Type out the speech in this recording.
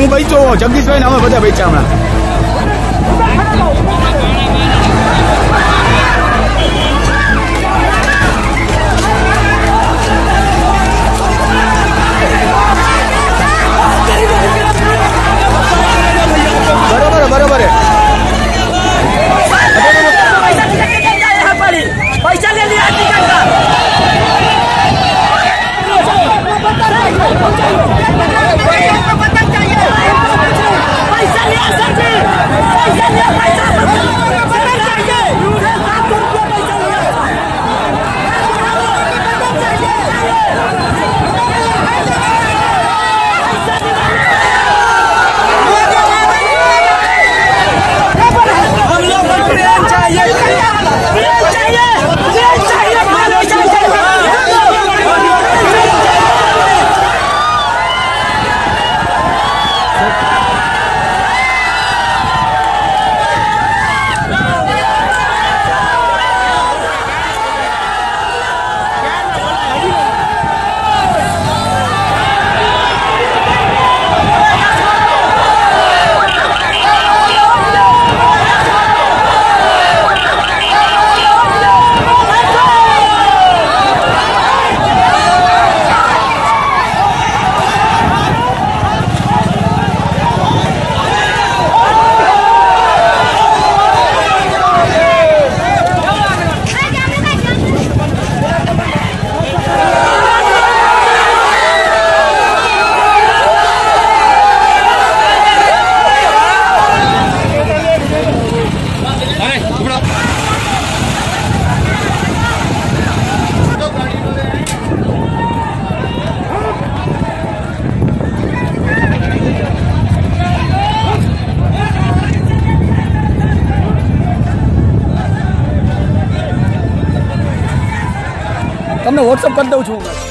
હું બચ્યો જગદીશભાઈ ને અમે બધા બચ્યા હમણાં बरोबर है पैसा ले लिया टिकट का पैसा लिया सर जी पैसा लिया તમને વોટ્સઅપ કરી દઉં છું।